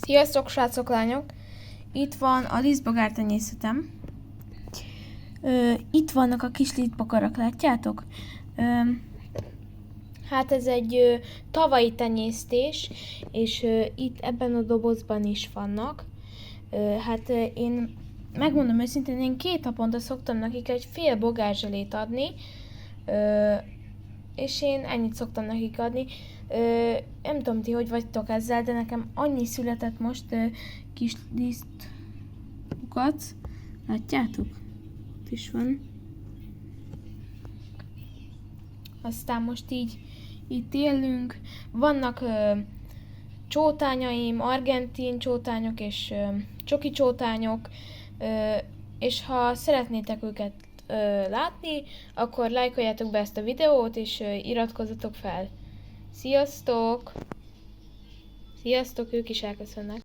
Sziasztok, srácok, lányok! Itt van a lisztbogár tenyészetem. Itt vannak a kis lisztbogarak, látjátok? Hát ez egy tavalyi tenyésztés, és itt ebben a dobozban is vannak. Hát én megmondom őszintén, én 2 naponta szoktam nekik egy fél bogár adni, és én ennyit szoktam nekik adni. Nem tudom, ti hogy vagytok ezzel, de nekem annyi született most kis lisztkukac. Látjátok? Ott is van. Aztán most így itt élünk. Vannak csótányaim, argentin csótányok és csoki csótányok, és ha szeretnétek őket látni, akkor lájkoljátok be ezt a videót, és iratkozzatok fel. Sziasztok! Sziasztok, ők is elköszönnek.